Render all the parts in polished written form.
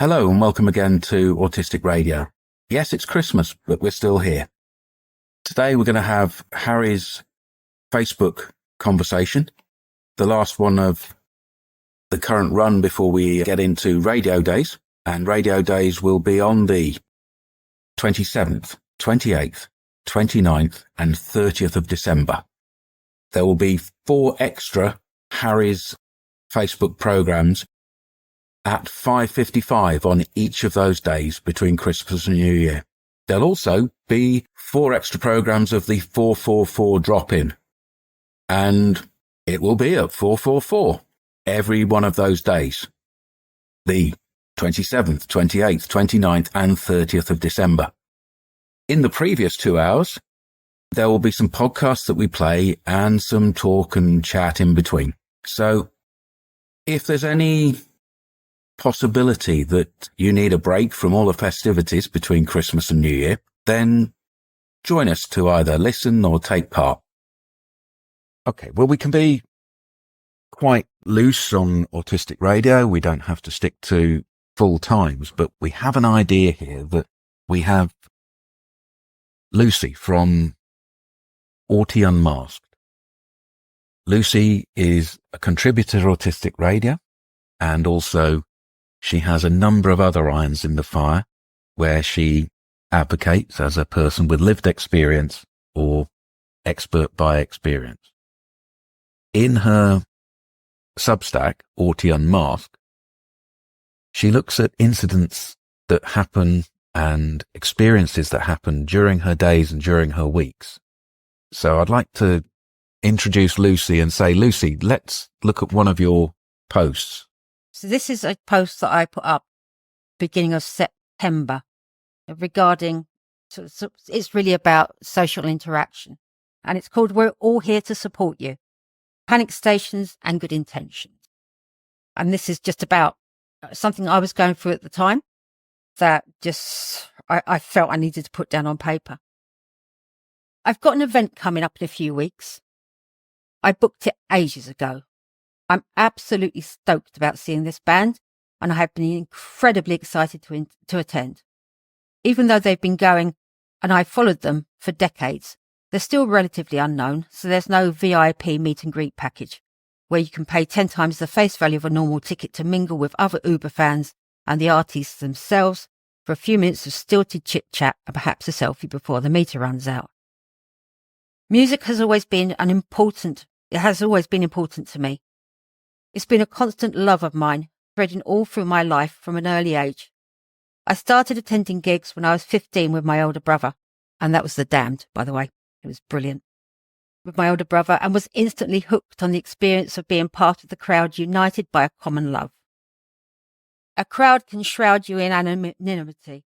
Hello and welcome again to Autistic Radio. Yes, it's Christmas, but we're still here. Today we're going to have Harry's Facebook conversation, the last one of the current run before we get into radio days. And radio days will be on the 27th, 28th, 29th and 30th of December. There will be 4 extra Harry's Facebook programs at 5:55 on each of those days between Christmas and New Year. There'll also be 4 extra programs of the 444 drop-in, and it will be at 444 every one of those days, the 27th, 28th, 29th and 30th of December. In the previous 2 hours, there will be some podcasts that we play and some talk and chat in between. So if there's any possibility that you need a break from all the festivities between Christmas and New Year, then join us to either listen or take part. Okay, well, we can be quite loose on Autistic Radio. We don't have to stick to full times, but we have an idea here that we have Lucy from Autie Unmasked. Lucy is a contributor to Autistic Radio, and also she has a number of other irons in the fire where she advocates as a person with lived experience or expert by experience. In her Substack, Autie Unmasked, she looks at incidents that happen and experiences that happen during her days and during her weeks. So I'd like to introduce Lucy and say, Lucy, let's look at one of your posts. So this is a post that I put up beginning of September regarding, so it's really about social interaction. And it's called We're All Here to Support You, Panic Stations and Good Intentions. And this is just about something I was going through at the time that just I felt I needed to put down on paper. I've got an event coming up in a few weeks. I booked it ages ago. I'm absolutely stoked about seeing this band, and I have been incredibly excited to attend. Even though they've been going, and I've followed them for decades, they're still relatively unknown, so there's no VIP meet and greet package, where you can pay 10 times the face value of a normal ticket to mingle with other Uber fans and the artists themselves for a few minutes of stilted chit-chat and perhaps a selfie before the meter runs out. Music has always been important to me. It's been a constant love of mine, threading all through my life from an early age. I started attending gigs when I was 15 with my older brother, and that was The Damned, by the way. It was brilliant. With my older brother, and was instantly hooked on the experience of being part of the crowd united by a common love. A crowd can shroud you in anonymity.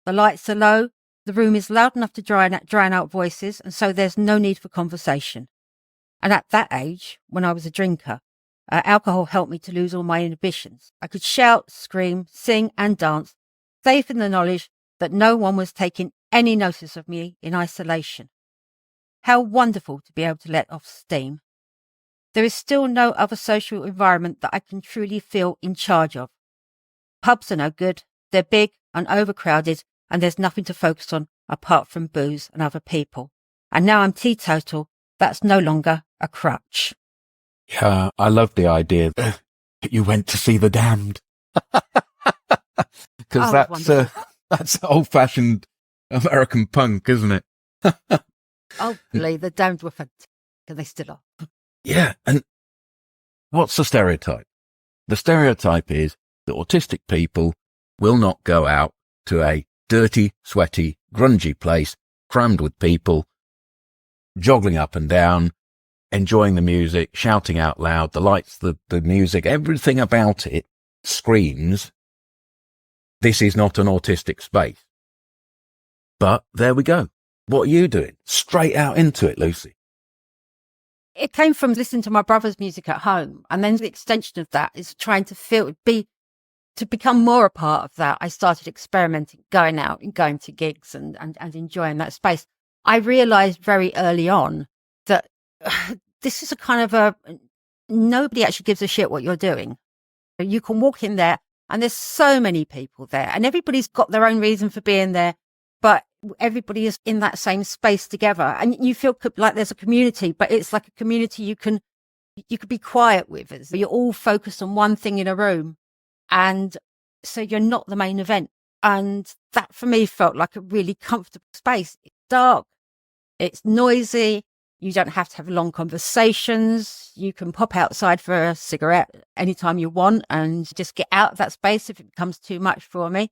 The lights are low, the room is loud enough to drown out voices, and so there's no need for conversation. And at that age, when I was a drinker, alcohol helped me to lose all my inhibitions. I could shout, scream, sing and dance, safe in the knowledge that no one was taking any notice of me in isolation. How wonderful to be able to let off steam. There is still no other social environment that I can truly feel in charge of. Pubs are no good, they're big and overcrowded, and there's nothing to focus on apart from booze and other people. And now I'm teetotal, that's no longer a crutch. Yeah, I love the idea that you went to see The Damned. Because that's old-fashioned American punk, isn't it? Oh, The Damned were fantastic, and they still are. Yeah, and what's the stereotype? The stereotype is that autistic people will not go out to a dirty, sweaty, grungy place crammed with people, joggling up and down, enjoying the music, shouting out loud, the lights, the music, everything about it screams, this is not an autistic space. But there we go. What are you doing? Straight out into it, Lucy. It came from listening to my brother's music at home, and then the extension of that is trying to become more a part of that. I started experimenting, going out and going to gigs and enjoying that space. I realized very early on that this is a kind of nobody actually gives a shit what you're doing. You can walk in there And there's so many people there, and everybody's got their own reason for being there, but everybody is in that same space together. And you feel like there's a community, but it's like a community you could be quiet with. You're all focused on one thing in a room. And so you're not the main event. And that for me felt like a really comfortable space. It's dark. It's noisy. You don't have to have long conversations. You can pop outside for a cigarette anytime you want and just get out of that space if it becomes too much for me.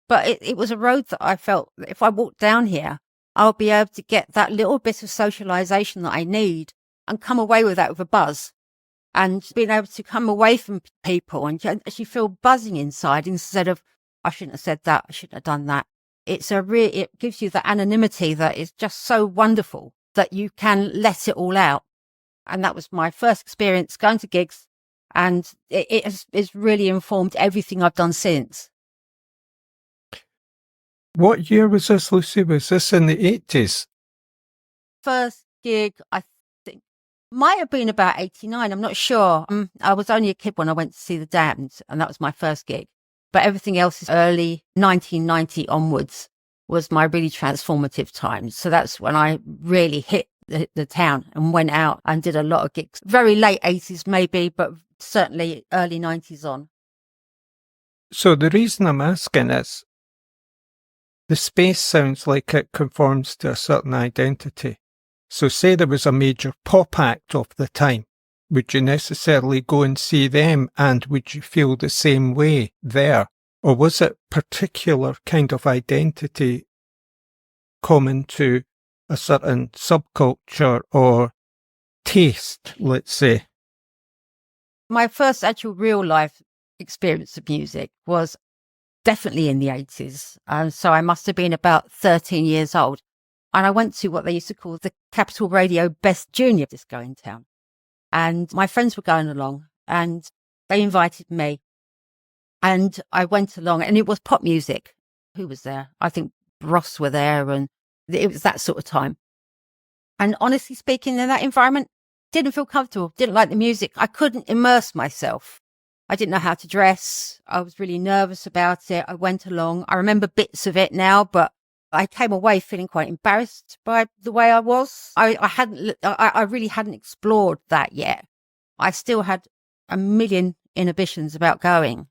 But it was a road that I felt that if I walked down here, I'll be able to get that little bit of socialization that I need and come away with that with a buzz. And being able to come away from people and actually feel buzzing inside instead of, I shouldn't have said that, I shouldn't have done that. It gives you the anonymity that is just so wonderful that you can let it all out. And that was my first experience going to gigs, and it's really informed everything I've done since. What year was this, Lucy? Was this in the 80s? First gig, I think, might have been about 89. I'm not sure. I was only a kid when I went to see The Damned, and that was my first gig. But everything else is early 1990 onwards was my really transformative time. So that's when I really hit the town and went out and did a lot of gigs. Very late 80s maybe, but certainly early 90s on. So the reason I'm asking is, the space sounds like it conforms to a certain identity. So say there was a major pop act of the time. Would you necessarily go and see them, and would you feel the same way there? Or was it particular kind of identity common to a certain subculture or taste, let's say? My first actual real life experience of music was definitely in the 80s. So I must have been about 13 years old. And I went to what they used to call the Capital Radio Best Junior Disco in town. And my friends were going along and they invited me. And I went along, and it was pop music. Who was there? I think Ross were there, and it was that sort of time. And honestly speaking, in that environment, didn't feel comfortable, didn't like the music. I couldn't immerse myself. I didn't know how to dress. I was really nervous about it. I went along. I remember bits of it now, but I came away feeling quite embarrassed by the way I was. I really hadn't explored that yet. I still had a million inhibitions about going.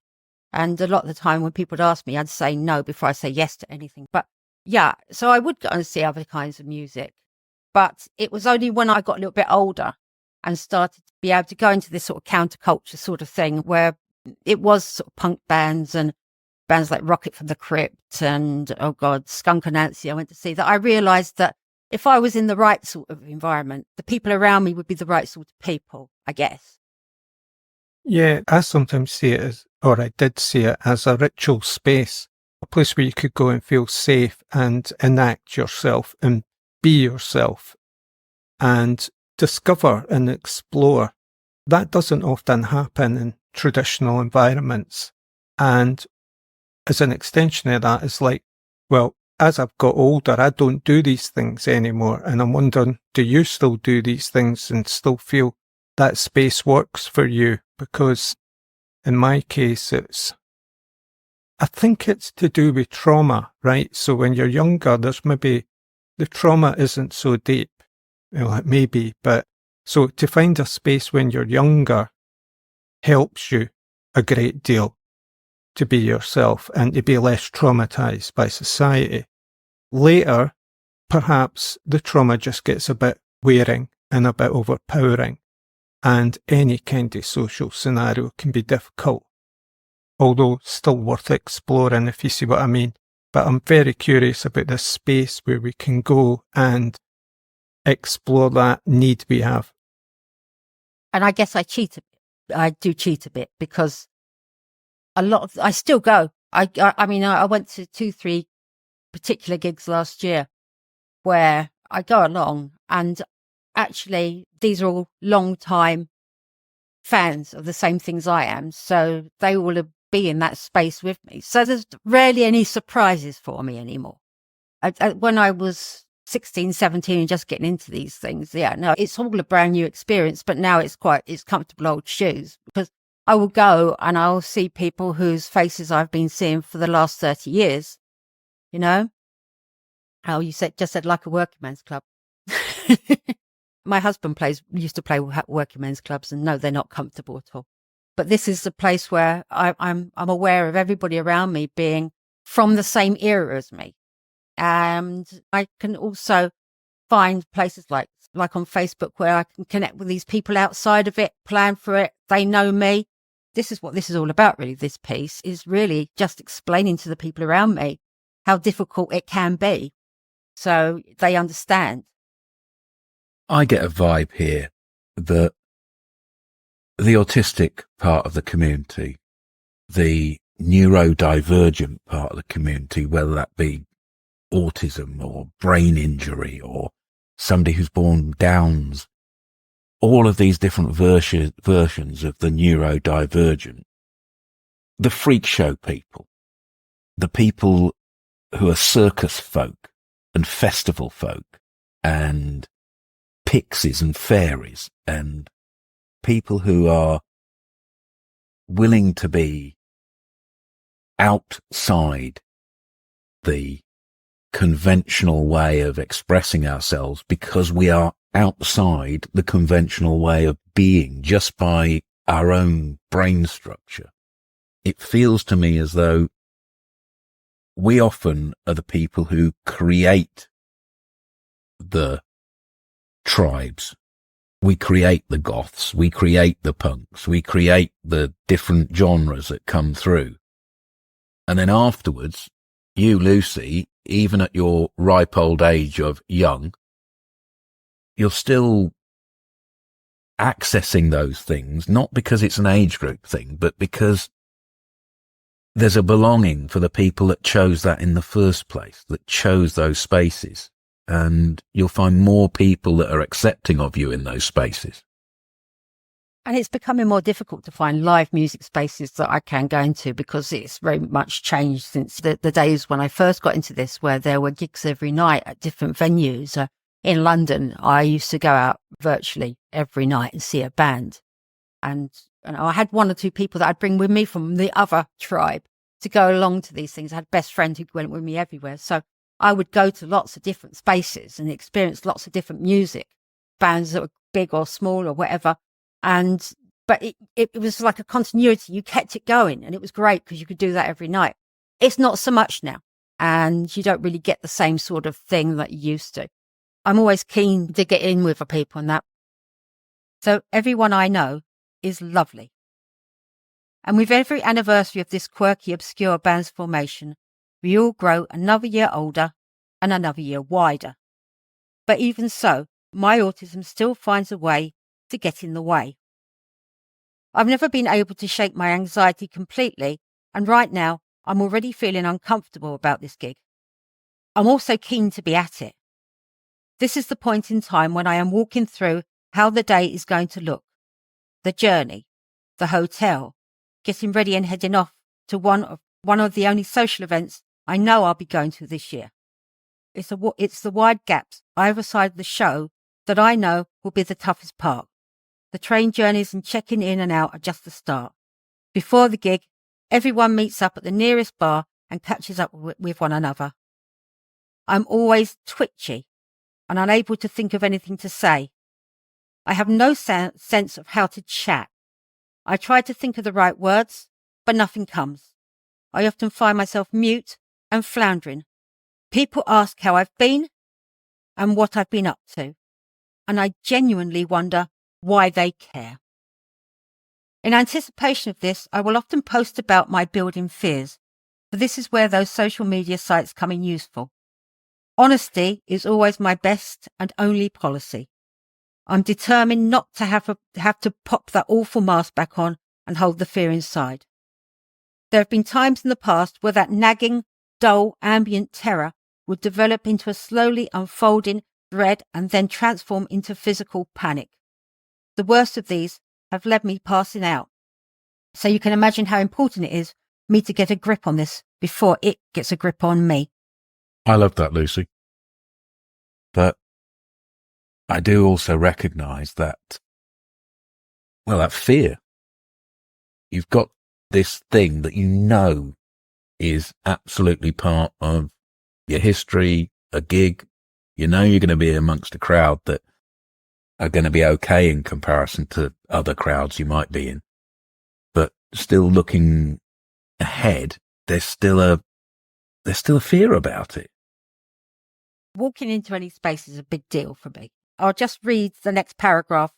And a lot of the time when people would ask me, I'd say no before I say yes to anything. But yeah, so I would go and see other kinds of music. But it was only when I got a little bit older and started to be able to go into this sort of counterculture sort of thing where it was sort of punk bands and bands like Rocket from the Crypt and, oh God, Skunk Anansie I went to see, that I realised that if I was in the right sort of environment, the people around me would be the right sort of people, I guess. Yeah, I sometimes see it as, or I did see it as a ritual space, a place where you could go and feel safe and enact yourself and be yourself and discover and explore. That doesn't often happen in traditional environments. And as an extension of that, it's like, well, as I've got older, I don't do these things anymore. And I'm wondering, do you still do these things and still feel that space works for you? Because in my case, I think it's to do with trauma, right? So when you're younger, there's maybe, the trauma isn't so deep. Well, it may be, but so to find a space when you're younger helps you a great deal to be yourself and to be less traumatized by society. Later, perhaps the trauma just gets a bit wearing and a bit overpowering, and any kind of social scenario can be difficult, although still worth exploring, if you see what I mean. But I'm very curious about this space where we can go and explore that need we have. And I guess I cheat a bit. I do cheat a bit because I still go. I mean, I went to 2-3 particular gigs last year where I go along, and actually these are all long time fans of the same things I am. So they will be in that space with me. So there's rarely any surprises for me anymore. When I was 16, 17 and just getting into these things, yeah, no, it's all a brand new experience, but now it's comfortable old shoes because I will go and I'll see people whose faces I've been seeing for the last 30 years, you know? How you just said like a working man's club. My husband used to play working men's clubs, and no, they're not comfortable at all. But this is a place where I'm aware of everybody around me being from the same era as me. And I can also find places like on Facebook where I can connect with these people outside of it, plan for it. They know me. This is what this is all about, really. This piece is really just explaining to the people around me how difficult it can be, so they understand. I get a vibe here that the autistic part of the community, the neurodivergent part of the community, whether that be autism or brain injury or somebody who's born Downs, all of these different versions of the neurodivergent, the freak show people, the people who are circus folk and festival folk and pixies and fairies, and people who are willing to be outside the conventional way of expressing ourselves because we are outside the conventional way of being just by our own brain structure. It feels to me as though we often are the people who create the tribes. We create the goths, we create the punks, we create the different genres that come through. And then afterwards, you, Lucy, even at your ripe old age of young, you're still accessing those things, not because it's an age group thing, but because there's a belonging for the people that chose that in the first place, that chose those spaces. And you'll find more people that are accepting of you in those spaces. And it's becoming more difficult to find live music spaces that I can go into, because it's very much changed since the days when I first got into this, where there were gigs every night at different venues. In London, I used to go out virtually every night and see a band. And I had one or two people that I'd bring with me from the other tribe to go along to these things. I had a best friend who went with me everywhere. So I would go to lots of different spaces and experience lots of different music, bands that were big or small or whatever. But it was like a continuity. You kept it going, and it was great because you could do that every night. It's not so much now, and you don't really get the same sort of thing that you used to. I'm always keen to get in with the people and that. So everyone I know is lovely. And with every anniversary of this quirky, obscure band's formation, we all grow another year older and another year wider. But even so, my autism still finds a way to get in the way. I've never been able to shake my anxiety completely, and right now I'm already feeling uncomfortable about this gig. I'm also keen to be at it. This is the point in time when I am walking through how the day is going to look, the journey, the hotel, getting ready and heading off to one of the only social events I know I'll be going to this year. It's the wide gaps either side of the show that I know will be the toughest part. The train journeys and checking in and out are just the start. Before the gig, everyone meets up at the nearest bar and catches up with one another. I'm always twitchy and unable to think of anything to say. I have no sense of how to chat. I try to think of the right words, but nothing comes. I often find myself mute and floundering. People ask how I've been and what I've been up to, and I genuinely wonder why they care. In anticipation of this, I will often post about my building fears, for this is where those social media sites come in useful. Honesty is always my best and only policy. I'm determined not to have to pop that awful mask back on and hold the fear inside. There have been times in the past where that nagging, dull, ambient terror would develop into a slowly unfolding dread and then transform into physical panic. The worst of these have led me passing out. So you can imagine how important it is for me to get a grip on this before it gets a grip on me. I love that, Lucy. But I do also recognise that, that fear You've got this thing that you know is absolutely part of your history, a gig. You know you're going to be amongst a crowd that are going to be okay in comparison to other crowds you might be in. But still looking ahead, there's still a fear about it. Walking into any space is a big deal for me. I'll just read the next paragraph.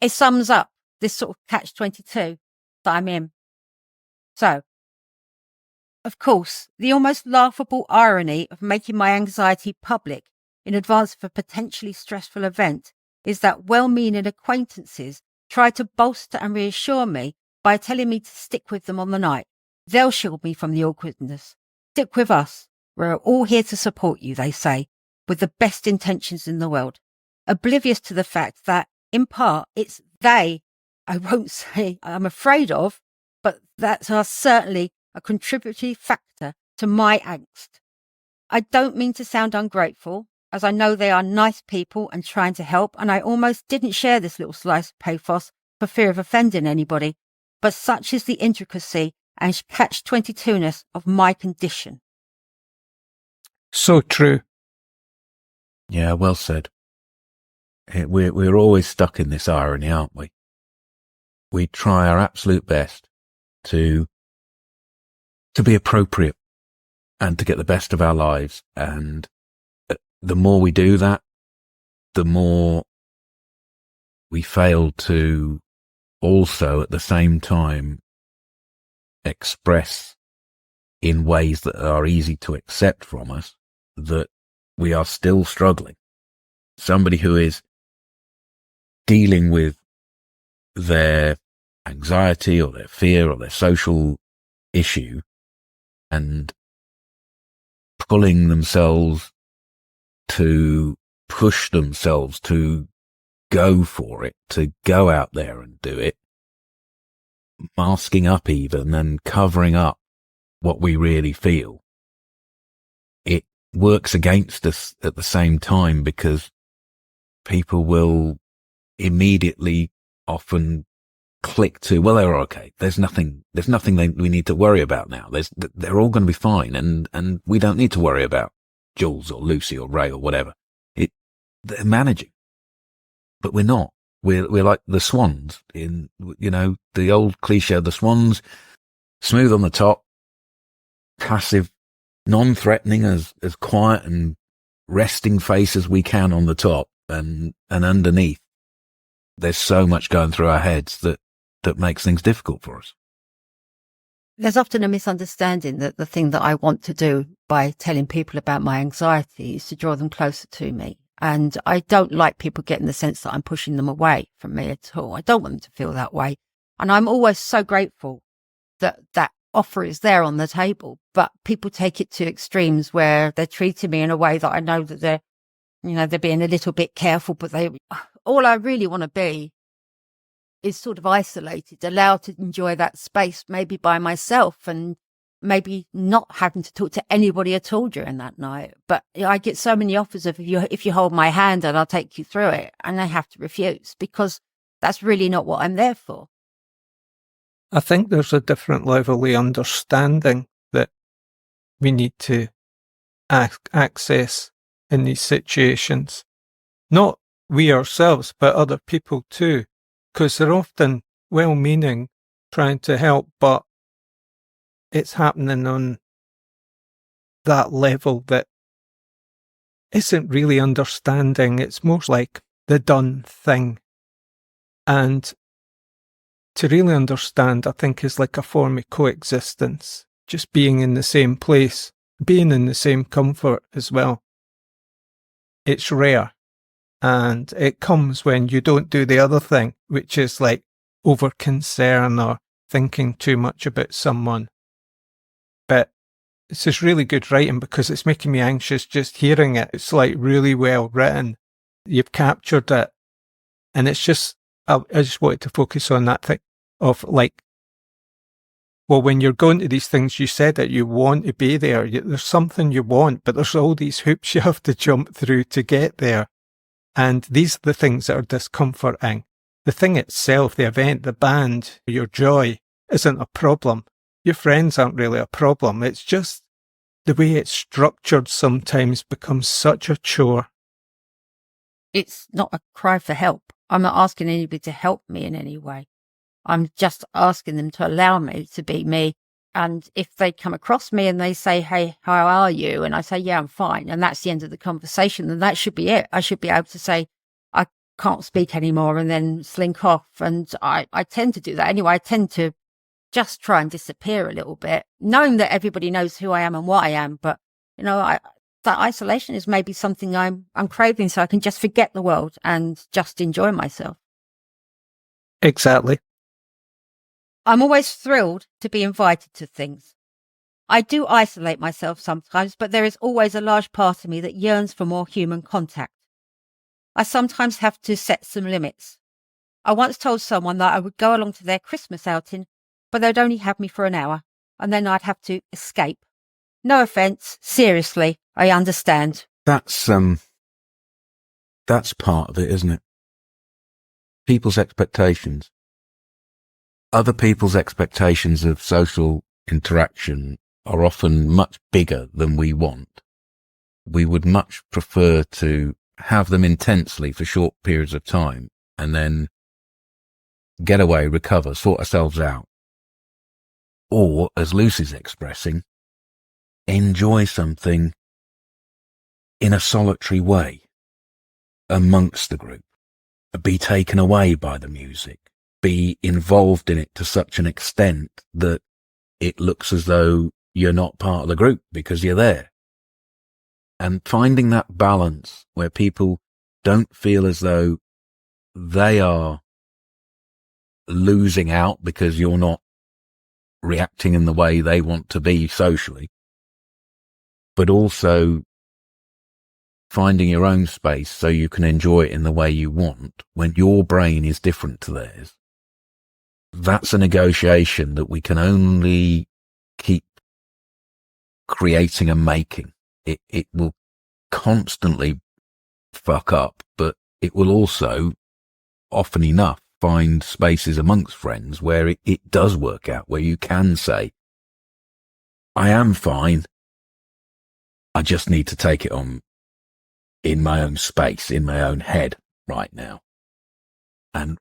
It sums up this sort of catch-22 that I'm in. So, of course, the almost laughable irony of making my anxiety public in advance of a potentially stressful event is that well-meaning acquaintances try to bolster and reassure me by telling me to stick with them on the night. They'll shield me from the awkwardness. Stick with us. We're all here to support you, they say, with the best intentions in the world, oblivious to the fact that, in part, it's they, I won't say I'm afraid of, but that are certainly a contributory factor to my angst. I don't mean to sound ungrateful, as I know they are nice people and trying to help, and I almost didn't share this little slice of pathos for fear of offending anybody, but such is the intricacy and catch-22ness of my condition. So true. Yeah, well said. We're always stuck in this irony, aren't we? We try our absolute best to be appropriate and to get the best of our lives. And the more we do that, the more we fail to also at the same time express in ways that are easy to accept from us that we are still struggling. Somebody who is dealing with their anxiety or their fear or their social issue and pulling themselves to push themselves to go for it, to go out there and do it, masking up even and covering up what we really feel. It works against us at the same time because people will immediately often click to, well, they're okay. There's nothing we need to worry about now. They're all going to be fine. And we don't need to worry about Jules or Lucy or Ray or whatever. They're managing, but we're not. We're like the swans in, the old cliche of the swans, smooth on the top, passive, non-threatening, as quiet and resting face as we can on the top, and underneath there's so much going through our heads that makes things difficult for us. There's often a misunderstanding that the thing that I want to do by telling people about my anxiety is to draw them closer to me. And I don't like people getting the sense that I'm pushing them away from me at all. I don't want them to feel that way. And I'm always so grateful that that offer is there on the table, but people take it to extremes where they're treating me in a way that I know that they're being a little bit careful, but all I really want to be is sort of isolated, allowed to enjoy that space, maybe by myself, and maybe not having to talk to anybody at all during that night. But I get so many offers of if you hold my hand and I'll take you through it, and I have to refuse because that's really not what I'm there for. I think there's a different level of understanding that we need to access in these situations. Not we ourselves, but other people too, because they're often well-meaning, trying to help, but it's happening on that level that isn't really understanding. It's more like the done thing. And to really understand, I think, is like a form of coexistence, just being in the same place, being in the same comfort as well. It's rare. And it comes when you don't do the other thing, which is like over concern or thinking too much about someone. But this is really good writing because it's making me anxious just hearing it. It's like really well written. You've captured it. And it's just, I just wanted to focus on that thing of like, well, when you're going to these things, you said that you want to be there. There's something you want, but there's all these hoops you have to jump through to get there. And these are the things that are discomforting. The thing itself, the event, the band, your joy, isn't a problem. Your friends aren't really a problem. It's just the way it's structured sometimes becomes such a chore. It's not a cry for help. I'm not asking anybody to help me in any way. I'm just asking them to allow me to be me. And if they come across me and they say, hey, how are you? And I say, yeah, I'm fine. And that's the end of the conversation. Then that should be it. I should be able to say, I can't speak anymore and then slink off. And I tend to do that anyway. I tend to just try and disappear a little bit, knowing that everybody knows who I am and what I am. But, that isolation is maybe something I'm craving, so I can just forget the world and just enjoy myself. Exactly. I'm always thrilled to be invited to things. I do isolate myself sometimes, but there is always a large part of me that yearns for more human contact. I sometimes have to set some limits. I once told someone that I would go along to their Christmas outing, but they'd only have me for an hour, and then I'd have to escape. No offence, seriously, I understand. That's part of it, isn't it? People's expectations. Other people's expectations of social interaction are often much bigger than we want. We would much prefer to have them intensely for short periods of time and then get away, recover, sort ourselves out. Or, as Lucy's expressing, enjoy something in a solitary way amongst the group, be taken away by the music, be involved in it to such an extent that it looks as though you're not part of the group because you're there. And finding that balance where people don't feel as though they are losing out because you're not reacting in the way they want to be socially, but also finding your own space so you can enjoy it in the way you want when your brain is different to theirs. That's a negotiation that we can only keep creating and making. It will constantly fuck up, but it will also, often enough, find spaces amongst friends where it does work out, where you can say, I am fine. I just need to take it on in my own space, in my own head right now. And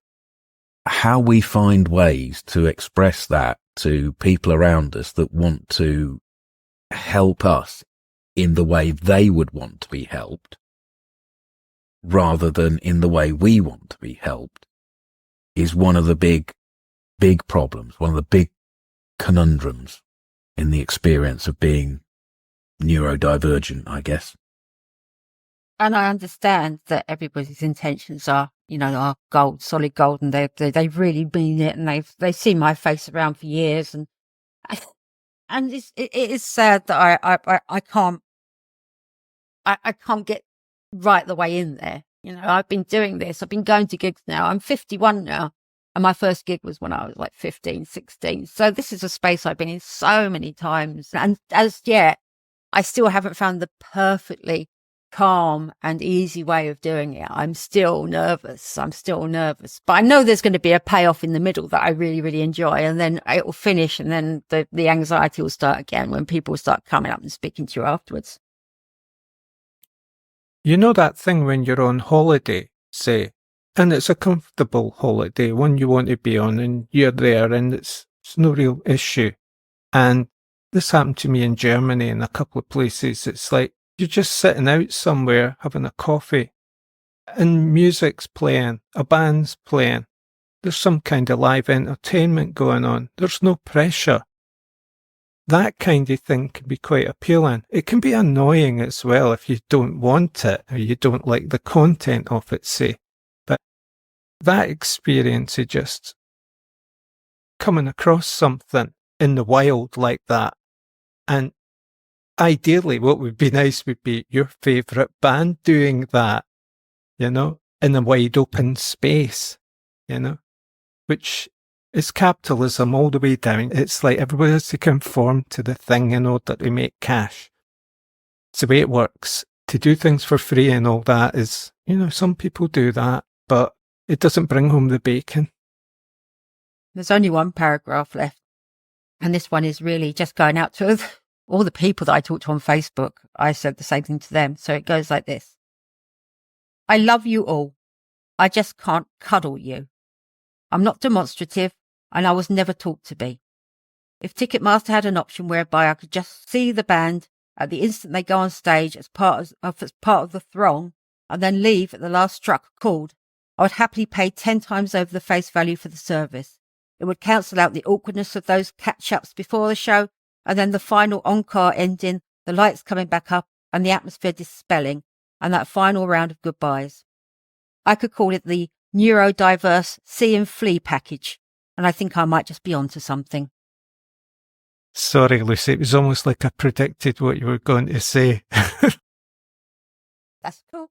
how we find ways to express that to people around us that want to help us in the way they would want to be helped, rather than in the way we want to be helped, is one of the big problems, one of the big conundrums in the experience of being neurodivergent, I guess. And I understand that everybody's intentions are gold, solid gold, and they really mean it, and they've seen my face around for years, and it is sad that I can't get right the way in there. I've been doing this. I've been going to gigs now. I'm 51 now, and my first gig was when I was like 15, 16. So this is a space I've been in so many times, and as yet, I still haven't found the perfectly calm and easy way of doing it. I'm still nervous, but I know there's going to be a payoff in the middle that I really, really enjoy, and then it will finish, and then the anxiety will start again when people start coming up and speaking to you afterwards. You know that thing when you're on holiday, say, and it's a comfortable holiday, one you want to be on, and you're there, and it's no real issue. And this happened to me in Germany in a couple of places. It's like you're just sitting out somewhere having a coffee, and music's playing, a band's playing. There's some kind of live entertainment going on. There's no pressure. That kind of thing can be quite appealing. It can be annoying as well if you don't want it or you don't like the content of it, say. But that experience of just coming across something in the wild like that, and ideally what would be nice would be your favourite band doing that, in a wide open space, which is capitalism all the way down. It's like everybody has to conform to the thing in order to make cash. It's the way it works. To do things for free and all that is, some people do that, but it doesn't bring home the bacon. There's only one paragraph left. And this one is really just going out to all the people that I talked to on Facebook. I said the same thing to them. So it goes like this. I love you all. I just can't cuddle you. I'm not demonstrative, and I was never taught to be. If Ticketmaster had an option whereby I could just see the band at the instant they go on stage as part of the throng and then leave at the last truck called, I would happily pay 10 times over the face value for the service. It would cancel out the awkwardness of those catch-ups before the show, and then the final encore ending, the lights coming back up and the atmosphere dispelling, and that final round of goodbyes. I could call it the neurodiverse see and flee package, and I think I might just be onto something. Sorry, Lucy, it was almost like I predicted what you were going to say. That's cool.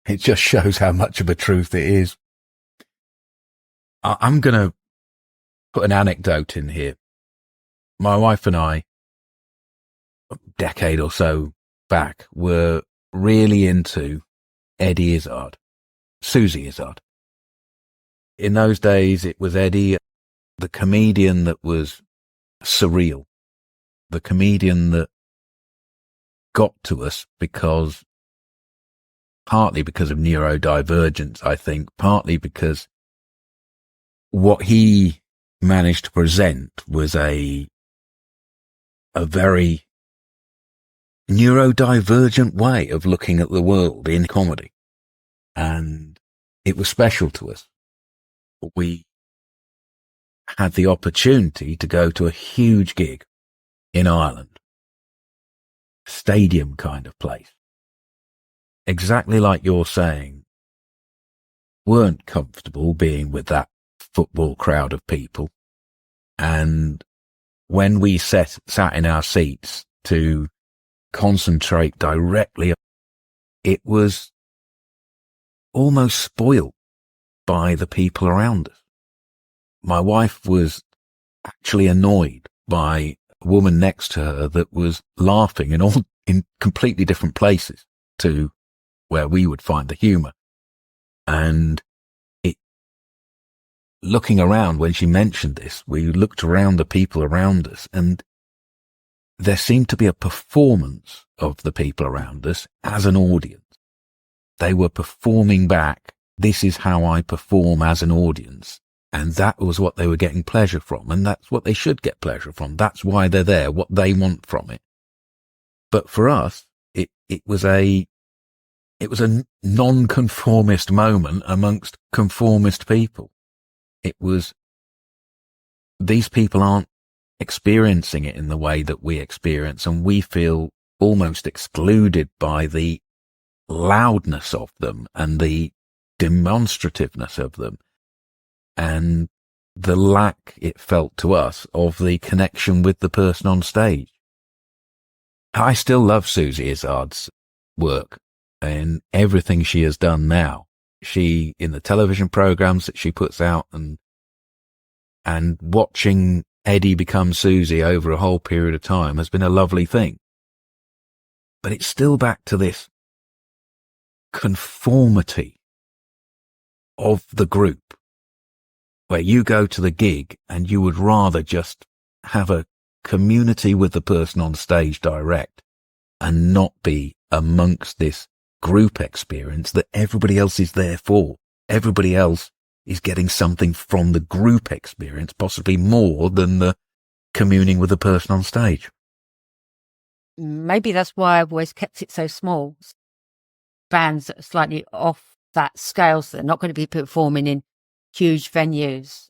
It just shows how much of a truth it is. I'm going to put an anecdote in here. My wife and I, a decade or so back, were really into Eddie Izzard, Susie Izzard. In those days, it was Eddie, the comedian that was surreal, the comedian that got to us partly because of neurodivergence, I think, partly because what he managed to present was a very neurodivergent way of looking at the world in comedy. And it was special to us. We had the opportunity to go to a huge gig in Ireland, stadium kind of place. Exactly like you're saying, weren't comfortable being with that football crowd of people. And when we sat in our seats to concentrate directly, it was almost spoiled by the people around us. My wife was actually annoyed by a woman next to her that was laughing in completely different places to where we would find the humour. And looking around when she mentioned this, we looked around the people around us, and there seemed to be a performance of the people around us as an audience. They were performing back, this is how I perform as an audience. And that was what they were getting pleasure from. And that's what they should get pleasure from. That's why they're there, what they want from it. But for us, it was a non-conformist moment amongst conformist people. It was, these people aren't experiencing it in the way that we experience, and we feel almost excluded by the loudness of them and the demonstrativeness of them, and the lack, it felt to us, of the connection with the person on stage. I still love Susie Izzard's work and everything she has done now. She, in the television programs that she puts out, and watching Eddie become Susie over a whole period of time has been a lovely thing. But it's still back to this conformity of the group, where you go to the gig and you would rather just have a community with the person on stage direct and not be amongst this group experience that everybody else is there for. Everybody else is getting something from the group experience, possibly more than the communing with the person on stage. Maybe that's why I've always kept it so small. Bands that are slightly off that scale, so they're not going to be performing in huge venues.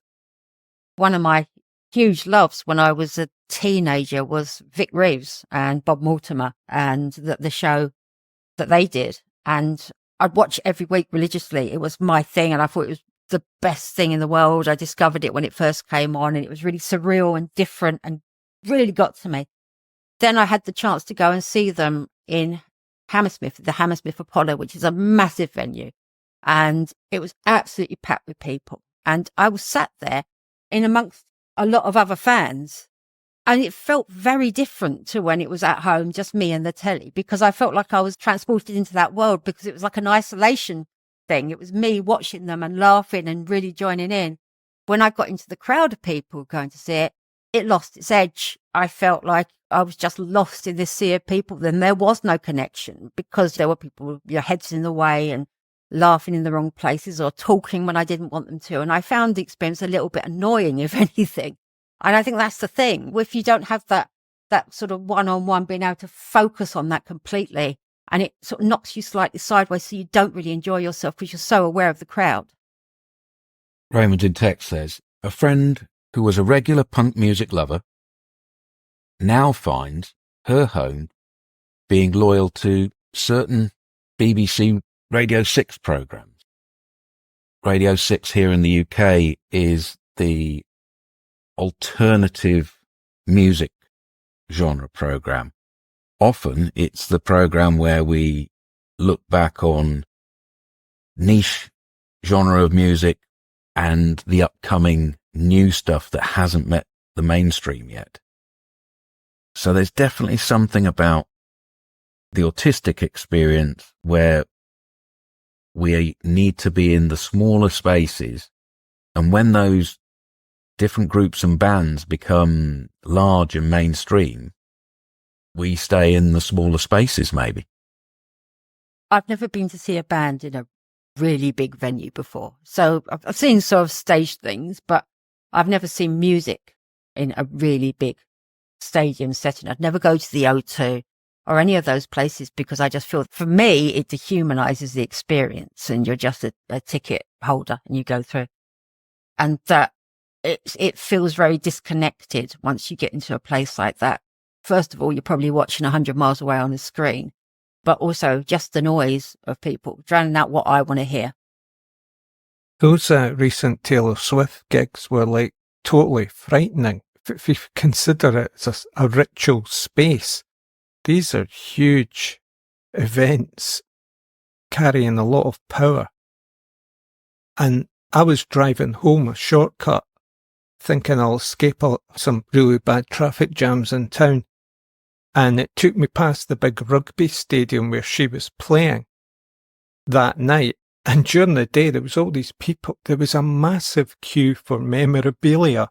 One of my huge loves when I was a teenager was Vic Reeves and Bob Mortimer, and the show that they did. And I'd watch it every week religiously. It was my thing, and I thought it was the best thing in the world. I discovered it when it first came on, and it was really surreal and different and really got to me. Then I had the chance to go and see them in Hammersmith, the Hammersmith Apollo, which is a massive venue. And it was absolutely packed with people. And I was sat there in amongst a lot of other fans. And it felt very different to when it was at home, just me and the telly, because I felt like I was transported into that world, because it was like an isolation thing. It was me watching them and laughing and really joining in. when I got into the crowd of people going to see it, it lost its edge. I felt like I was just lost in this sea of people. Then there was no connection because there were people with your heads in the way and laughing in the wrong places or talking when I didn't want them to. And I found the experience a little bit annoying, if anything. And I think that's the thing. If you don't have that sort of one-on-one, being able to focus on that completely, and it sort of knocks you slightly sideways, so you don't really enjoy yourself because you're so aware of the crowd. Raymond in text says, a friend who was a regular punk music lover now finds her home being loyal to certain BBC Radio 6 programs. Radio 6 here in the UK is the alternative music genre program. Often it's the program where we look back on niche genre of music and the upcoming new stuff that hasn't met the mainstream yet. So there's definitely something about the autistic experience where we need to be in the smaller spaces, and when those different groups and bands become large and mainstream, we stay in the smaller spaces maybe. I've never been to see a band in a really big venue before. So I've seen sort of stage things, but I've never seen music in a really big stadium setting. I'd never go to the O2 or any of those places because I just feel, for me, it dehumanizes the experience, and you're just a ticket holder and you go through. And that it feels very disconnected once you get into a place like that. First of all, you're probably watching 100 miles away on a screen, but also just the noise of people drowning out what I want to hear. Those recent Taylor Swift gigs were like totally frightening. If you consider it as a ritual space, these are huge events carrying a lot of power. And I was driving home a shortcut thinking I'll escape some really bad traffic jams in town. And it took me past the big rugby stadium where she was playing that night. And during the day, there was all these people. There was a massive queue for memorabilia.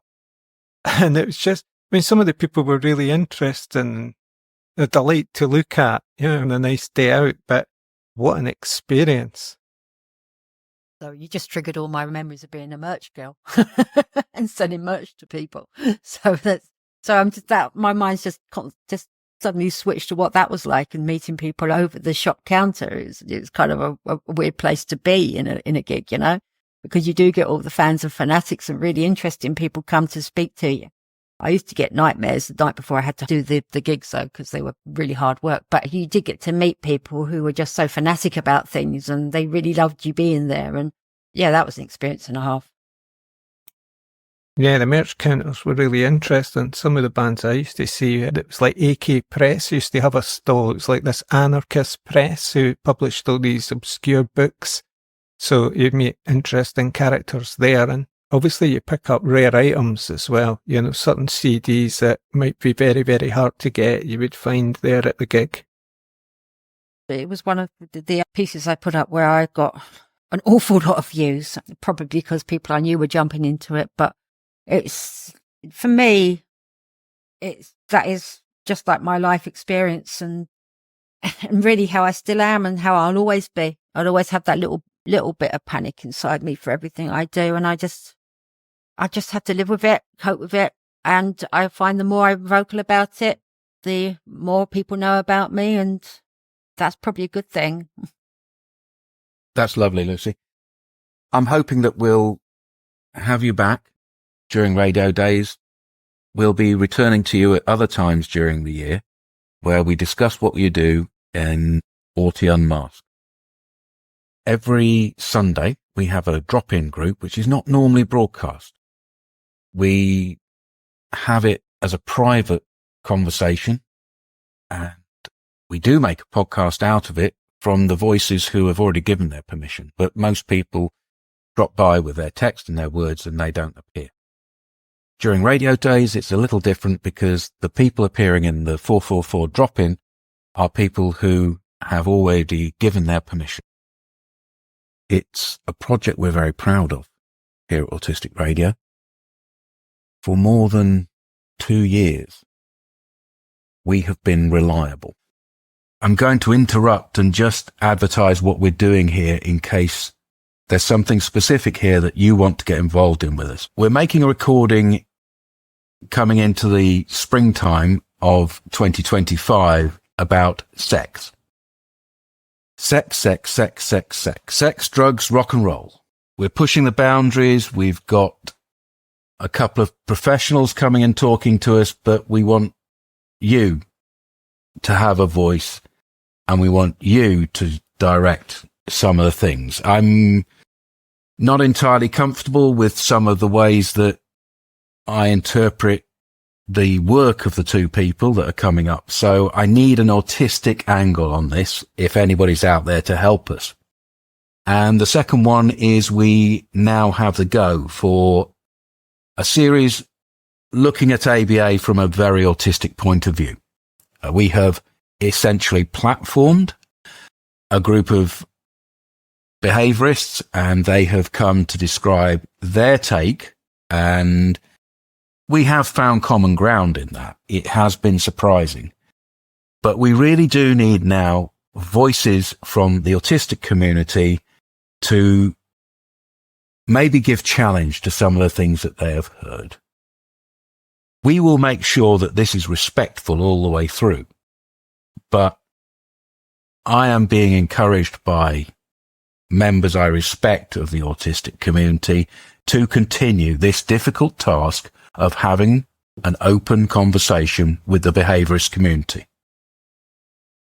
And it was just, I mean, some of the people were really interesting, a delight to look at, you know, on a nice day out. But what an experience. So you just triggered all my memories of being a merch girl and selling merch to people. So I'm just that, my mind's just suddenly switched to what that was like, and meeting people over the shop counter. It was kind of a weird place to be in a gig, you know, because you do get all the fans and fanatics and really interesting people come to speak to you. I used to get nightmares the night before I had to do the gigs though, because they were really hard work. But you did get to meet people who were just so fanatic about things, and they really loved you being there. And yeah, that was an experience and a half. Yeah, the merch counters were really interesting. Some of the bands I used to see, it was like AK Press used to have a stall. It was like this anarchist press who published all these obscure books. So you'd meet interesting characters there. And obviously you pick up rare items as well. You know, certain CDs that might be very, very hard to get, you would find there at the gig. It was one of the pieces I put up where I got an awful lot of views, probably because people I knew were jumping into it. But it's, for me, that is just like my life experience and really how I still am and how I'll always be. I'll always have that little bit of panic inside me for everything I do. And I just have to live with it, cope with it. And I find the more I'm vocal about it, the more people know about me. And that's probably a good thing. That's lovely, Lucy. I'm hoping that we'll have you back during radio days. We'll be returning to you at other times during the year where we discuss what you do in Autie Unmasked. Every Sunday, we have a drop-in group, which is not normally broadcast. We have it as a private conversation, and we do make a podcast out of it from the voices who have already given their permission. But most people drop by with their text and their words, and they don't appear. During radio days, it's a little different because the people appearing in the 444 drop-in are people who have already given their permission. It's a project we're very proud of. here at Autistic Radio for more than 2 years. We have been reliable. I'm going to interrupt and just advertise what we're doing here in case there's something specific here that you want to get involved in with us. We're making a recording coming into the springtime of 2025 about sex. Sex, drugs, rock and roll. We're pushing the boundaries. We've got a couple of professionals coming and talking to us, but we want you to have a voice and we want you to direct some of the things. I'm not entirely comfortable with some of the ways that I interpret the work of the two people that are coming up. So I need an autistic angle on this, if anybody's out there to help us. And the second one is we now have the go for a series looking at ABA from a very autistic point of view. We have essentially platformed a group of behaviorists, and they have come to describe their take, and we have found common ground in that. It has been surprising. But we really do need now voices from the autistic community to maybe give challenge to some of the things that they have heard. We will make sure that this is respectful all the way through. But I am being encouraged by members I respect of the autistic community to continue this difficult task of having an open conversation with the behaviourist community.